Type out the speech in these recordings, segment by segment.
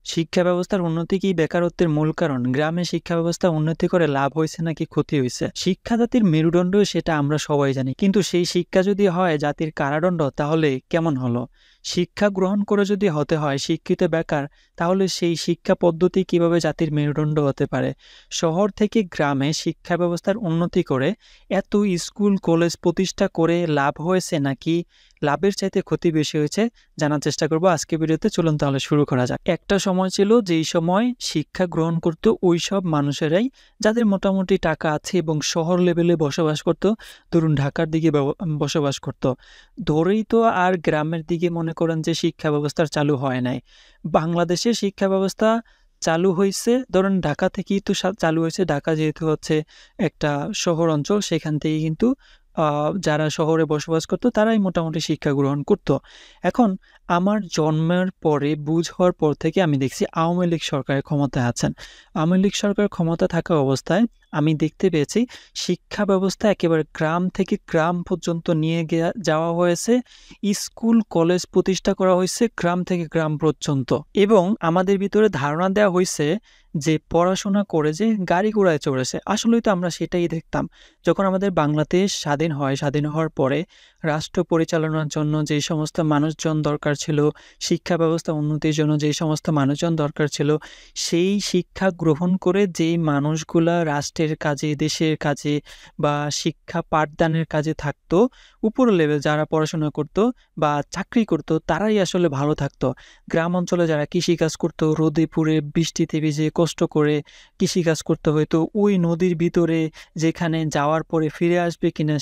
শিক্ষা ব্যবস্থার উন্নতি কি বেকারত্বের মূল কারণ? গ্রামে শিক্ষা ব্যবস্থা উন্নতি করে লাভ হয়েছে নাকি ক্ষতি হয়েছে? শিক্ষা জাতির মেরুদণ্ড, সেটা আমরা সবাই জানি। কিন্তু সেই শিক্ষা যদি হয় জাতির কারাদণ্ড, তাহলে কেমন হলো? শিক্ষা গ্রহণ করে যদি হতে হয় শিক্ষিত বেকার, তাহলে সেই শিক্ষা পদ্ধতি কিভাবে জাতির মেরুদণ্ড হতে পারে? শহর থেকে গ্রামে শিক্ষা ব্যবস্থার উন্নতি করে এত স্কুল কলেজ প্রতিষ্ঠা করে লাভ হয়েছে নাকি লাভের চাইতে ক্ষতি বেশি হয়েছে, জানার চেষ্টা করব আজকে ভিডিওতে। চলুন তাহলে শুরু করা যাক। একটা সময় ছিল যেই সময় শিক্ষা গ্রহণ করত ওই সব মানুষেরাই যাদের মোটামুটি টাকা আছে এবং শহর লেভেলে বসবাস করত, ধরুন ঢাকার দিকে বসবাস করত। ধরেই তো আর গ্রামের দিকে মনে করেন যে শিক্ষা ব্যবস্থার চালু হয় নাই। বাংলাদেশের শিক্ষা ব্যবস্থা চালু হয়েছে ধরেন ঢাকা থেকেই তো চালু হয়েছে। ঢাকা যেহেতু হচ্ছে একটা শহর অঞ্চল, সেখান থেকে কিন্তু যারা শহরে বসবাস করতো তারাই মোটামুটি শিক্ষা গ্রহণ করত। এখন আমার জন্মের পরে বুঝ হওয়ার পর থেকে আমি দেখছি আওয়ামী লীগ সরকারের ক্ষমতায় আছেন। আওয়ামী লীগ সরকার ক্ষমতা থাকা অবস্থায় আমি দেখতে পেয়েছি শিক্ষা ব্যবস্থা একেবারে গ্রাম থেকে গ্রাম পর্যন্ত নিয়ে যাওয়া হয়েছে। স্কুল কলেজ প্রতিষ্ঠা করা হয়েছে গ্রাম থেকে গ্রাম পর্যন্ত, এবং আমাদের ভিতরে ধারণা দেওয়া হয়েছে যে পড়াশোনা করে যে গাড়ি ঘোড়ায় চড়েছে। আসলেই তো আমরা সেটাই দেখতাম যখন আমাদের বাংলাদেশ স্বাধীন হয়। স্বাধীন হওয়ার পরে রাষ্ট্র পরিচালনার জন্য যে সমস্ত মানুষজন দরকার ছিল, শিক্ষা ব্যবস্থা উন্নতির জন্য যে সমস্ত মানুষজন দরকার ছিল, সেই শিক্ষা গ্রহণ করে যেই মানুষগুলা রাষ্ট্রের কাজে, দেশের কাজে বা শিক্ষা পাঠদানের কাজে থাকতো, উপর লেভেল যারা পড়াশোনা করতো বা চাকরি করতো, তারাই আসলে ভালো থাকতো। গ্রাম অঞ্চলে যারা কৃষিকাজ করতো, রোদে পুড়ে বৃষ্টিতে ভিজে কষ্ট করে কৃষিকাজ করতে হইতো, ওই নদীর ভিতরে যেখানে যাওয়ার পরে ফিরে আসবে কিনা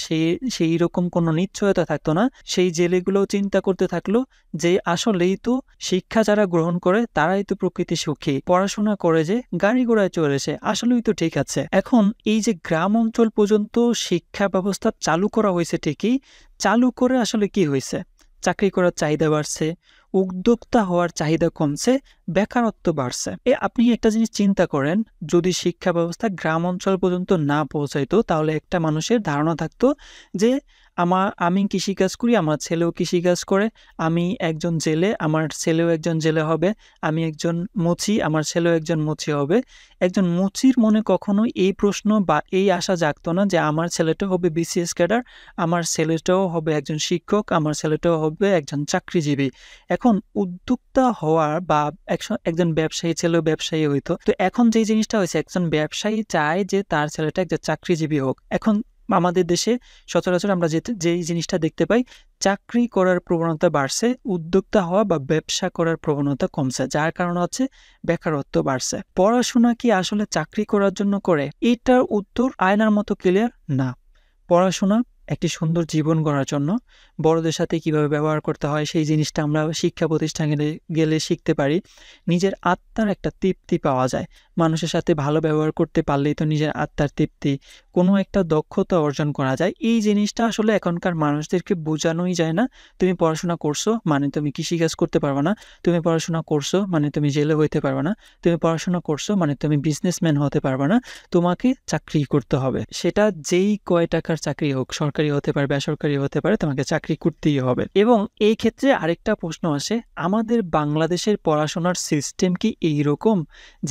সেই রকম কোনো নিশ্চয়তা থাকতো না। সেই জেলেগুলোও চিন্তা করতে থাকলো যে আসলেই তো শিক্ষা যারা গ্রহণ করে তারাই তো প্রকৃতি সুখী, পড়াশোনা করে যে গাড়ি ঘোড়ায় চলেছে, আসলেই তো ঠিক আছে। এখন এই যে গ্রাম অঞ্চল পর্যন্ত শিক্ষা ব্যবস্থা চালু করা হয়েছে ঠিকই, চালু করে আসলে কি হয়েছে? চাকরি করার চাহিদা বাড়ছে, উদ্যোক্তা হওয়ার চাহিদা কমছে, বেকারত্ব বাড়ছে। আপনি একটা জিনিস চিন্তা করেন, যদি শিক্ষা ব্যবস্থা গ্রাম অঞ্চল পর্যন্ত না পৌঁছাইতো, তাহলে একটা মানুষের ধারণা থাকতো যে আমি কৃষিকাজ করি, আমার ছেলেও কৃষিকাজ করে, আমি একজন জেলে, আমার ছেলেও একজন জেলে হবে, আমি একজন মুচি, আমার ছেলেও একজন মুচি হবে। একজন মুচির মনে কখনোই এই প্রশ্ন বা এই আশা জাগতো না যে আমার ছেলেটা হবে বিসিএস ক্যাডার, আমার ছেলেটাও হবে একজন শিক্ষক, আমার ছেলেটাও হবে একজন চাকরিজীবী। এখন উদ্যোক্তা হওয়ার বা একজন ব্যবসায়ী ছেলেও ব্যবসায়ী হইতো। তো এখন যে জিনিসটা হয়েছে, একজন ব্যবসায়ী চায় যে তার ছেলেটা একজন চাকরিজীবী হোক। এখন আমাদের দেশে সচরাচর আমরা যেই জিনিসটা দেখতে পাই, চাকরি করার প্রবণতা বাড়ছে, উদ্যোক্তা হওয়া বা ব্যবসা করার প্রবণতা কমছে, যার কারণে হচ্ছে বেকারত্ব বাড়ছে। পড়াশোনা কি আসলে চাকরি করার জন্য করে? এটার উত্তর আয়নার মতো ক্লিয়ার না। পড়াশোনা একটি সুন্দর জীবন গড়ার জন্য, বড়দের সাথে কিভাবে ব্যবহার করতে হয় সেই জিনিসটা আমরা শিক্ষা প্রতিষ্ঠানে গেলে শিখতে পারি। নিজের আত্মার একটা তৃপ্তি পাওয়া যায়। মানুষের সাথে ভালো ব্যবহার করতে পারলেই তো নিজের আত্মার তৃপ্তি, কোনো একটা দক্ষতা অর্জন করা যায়। এই জিনিসটা আসলে এখনকার মানুষদেরকে বোঝানোই যায় না। তুমি পড়াশোনা করছো মানে তুমি কৃষিকাজ করতে পারবে না, তুমি পড়াশোনা করছো মানে তুমি জেলে হইতে পারবে না, তুমি পড়াশোনা করছো মানে তুমি বিজনেসম্যান হতে পারবে না, তোমাকে চাকরি করতে হবে। সেটা যেই কয় টাকার চাকরি হোক, সরকারি হতে পারে, বেসরকারি হতে পারে, তোমাকে চাকরি করতেই হবে। এবং এই ক্ষেত্রে আরেকটা প্রশ্ন আসে, আমাদের বাংলাদেশের পড়াশোনার সিস্টেম কি এইরকম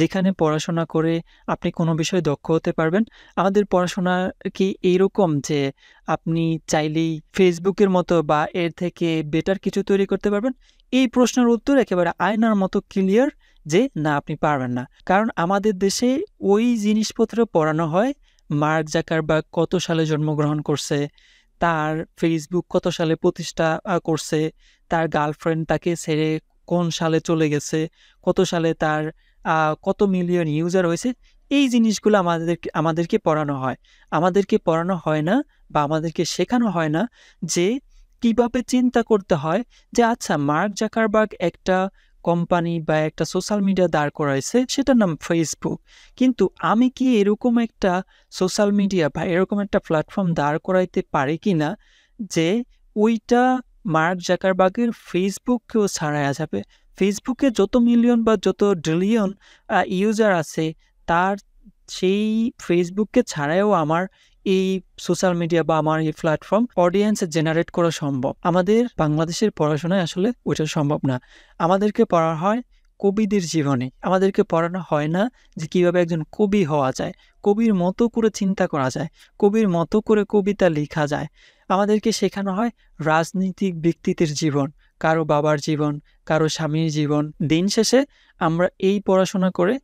যেখানে পড়াশোনা করে আপনি কোনো বিষয়ে দক্ষ হতে পারবেন? আমাদের পড়াশোনা কি এইরকম যে আপনি চাইলেই ফেসবুকের মতো বা এর থেকে বেটার কিছু তৈরি করতে পারবেন? এই প্রশ্নের উত্তর একেবারে আয়নার মতো ক্লিয়ার যে না, আপনি পারবেন না। কারণ আমাদের দেশে ওই জিনিসপত্র পড়ানো হয়, মার্ক জাকারবার্গ কত সালে জন্মগ্রহণ করছে, তার ফেসবুক কত সালে প্রতিষ্ঠা করছে, তার গার্লফ্রেন্ড তাকে ছেড়ে কোন সালে চলে গেছে, কত সালে তার কত মিলিয়ন ইউজার হয়েছে, এই জিনিসগুলো আমাদেরকে পড়ানো হয়। আমাদেরকে পড়ানো হয় না বা আমাদেরকে শেখানো হয় না যে কিভাবে চিন্তা করতে হয় যে আচ্ছা, মার্ক জাকারবার্গ একটা কোম্পানি বা একটা সোশ্যাল মিডিয়া দাঁড় করাইছে, সেটার নাম ফেসবুক। কিন্তু আমি কি এরকম একটা সোশ্যাল মিডিয়া বা এরকম একটা প্ল্যাটফর্ম দাঁড় করাইতে পারি কিনা যে ওইটা মার্ক জাকারবার্গের ফেসবুককেও ছাড়াইয়া যাবে? ফেসবুকে যত মিলিয়ন বা যত ট্রিলিয়ন ইউজার আছে, তার সেই ফেসবুককে ছাড়াইও আমার এই সোশ্যাল মিডিয়া বা আমার এই প্ল্যাটফর্ম অডিয়েন্স জেনারেট করা সম্ভব। আমাদের বাংলাদেশের পড়াশোনায় আসলে ওইটা সম্ভব না। আমাদেরকে পড়া হয় কবিদের জীবনী। আমাদেরকে পড়ানো হয় না যে কিভাবে একজন কবি হওয়া যায়, কবির মতো করে চিন্তা করা যায়, কবির মতো করে কবিতা লেখা যায়। আমাদেরকে শেখানো হয় রাজনীতিক ব্যক্তিত্বের জীবন, কারো বাবার জীবন, কারো স্বামীর জীবন। দিন শেষে আমরা এই পড়াশোনা করে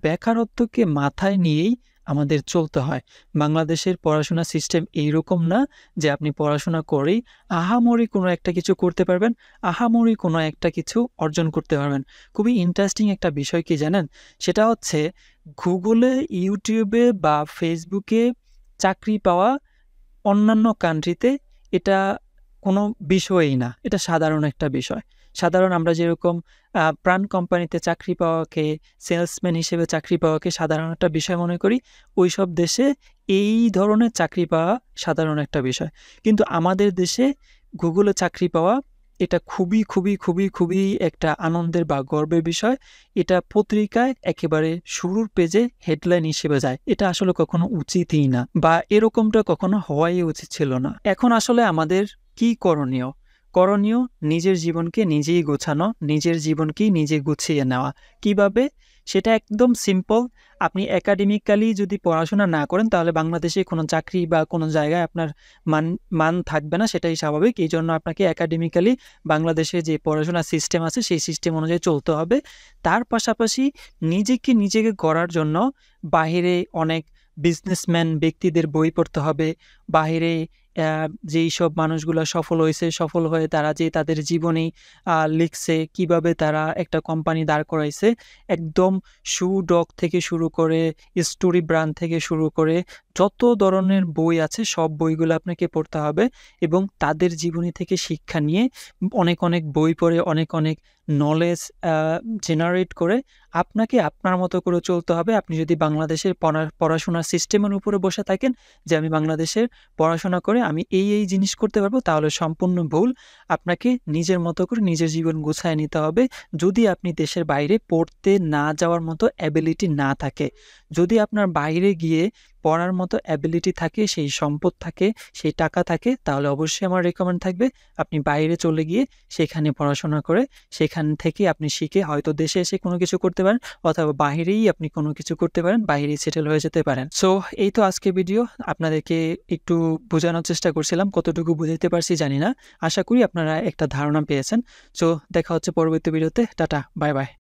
বেকারত্বকে মাথায় নিয়েই আমাদের চলতে হয়। বাংলাদেশের পড়াশোনা সিস্টেম এইরকম না যে আপনি পড়াশোনা করেই আহামরি কোনো একটা কিছু করতে পারবেন, আহামরি কোনো একটা কিছু অর্জন করতে পারবেন। খুবই ইন্টারেস্টিং একটা বিষয় কি জানেন? সেটা হচ্ছে গুগলে, ইউটিউবে বা ফেসবুকে চাকরি পাওয়া অন্যান্য কান্ট্রিতে এটা কোনো বিষয়ই না। এটা সাধারণ একটা বিষয়। সাধারণ আমরা যেরকম প্রাণ কোম্পানিতে চাকরি পাওয়াকে, সেলসম্যান হিসেবে চাকরি পাওয়াকে সাধারণ একটা বিষয় মনে করি, ওইসব দেশে এই ধরনের চাকরি পাওয়া সাধারণ একটা বিষয়। কিন্তু আমাদের দেশে গুগলে চাকরি পাওয়া এটা খুবই, খুবই, খুবই, খুবই একটা আনন্দের বা গর্বের বিষয়। এটা পত্রিকায় একেবারে শুরুর পেজে হেডলাইন হিসেবে যায়। এটা আসলে কখনো উচিতই না বা এরকমটা কখনো হওয়াই উচিত ছিল না। এখন আসলে আমাদের কি করণীয়? করণীয় নিজের জীবনকে নিজেই গোছানো, নিজের জীবনকেই নিজে গুছিয়ে নেওয়া। কিভাবে? সেটা একদম সিম্পল। আপনি একাডেমিক্যালি যদি পড়াশোনা না করেন তাহলে বাংলাদেশে কোনো চাকরি বা কোনো জায়গায় আপনার মান থাকবে না, সেটাই স্বাভাবিক। এইজন্য আপনাকে একাডেমিক্যালি বাংলাদেশের যে পড়াশোনার সিস্টেম আছে সেই সিস্টেম অনুযায়ী চলতে হবে। তার পাশাপাশি নিজেকে গড়ার জন্য বাহিরে অনেক বিজনেসম্যান ব্যক্তিদের বই পড়তে হবে। বাহিরে যেইসব মানুষগুলা সফল হয়েছে, সফল হয়ে তারা যে তাদের জীবনী লিখছে, কিভাবে তারা একটা কোম্পানি দাঁড় করাইছে, একদম ডগ থেকে শুরু করে, স্টোরি ব্র্যান্ড থেকে শুরু করে যত ধরনের বই আছে সব বইগুলো আপনাকে পড়তে হবে এবং তাদের জীবনী থেকে শিক্ষা নিয়ে অনেক বই পড়ে অনেক নলেজ জেনারেট করে আপনাকে আপনার মতো করে চলতে হবে। আপনি যদি বাংলাদেশের পড়াশোনার সিস্টেমের উপরে বসে থাকেন যে আমি বাংলাদেশের পড়াশোনা করে আমি এই জিনিস করতে পারবো, তাহলে সম্পূর্ণ ভুল। আপনাকে নিজের মতো করে নিজের জীবন গুছায় নিতে হবে। যদি আপনি দেশের বাইরে পড়তে না যাওয়ার মতো অ্যাবিলিটি না থাকে, যদি আপনার বাইরে গিয়ে পড়ার মতো অ্যাবিলিটি থাকে, সেই সম্পদ থাকে, সেই টাকা থাকে, তাহলে অবশ্যই আমার রেকমেন্ড থাকবে আপনি বাইরে চলে গিয়ে সেখানে পড়াশোনা করে সেখান থেকে আপনি শিখে হয়তো দেশে এসে কোনো কিছু করতে পারেন অথবা বাহিরেই আপনি কোনো কিছু করতে পারেন, বাহিরেই সেটেল হয়ে যেতে পারেন। সো এই তো আজকের ভিডিও। আপনাদেরকে একটু বোঝানোর চেষ্টা করছিলাম, কতটুকু বুঝাইতে পারছি জানি না। আশা করি আপনারা একটা ধারণা পেয়েছেন। সো দেখা হচ্ছে পরবর্তী ভিডিওতে। Tata, bye bye.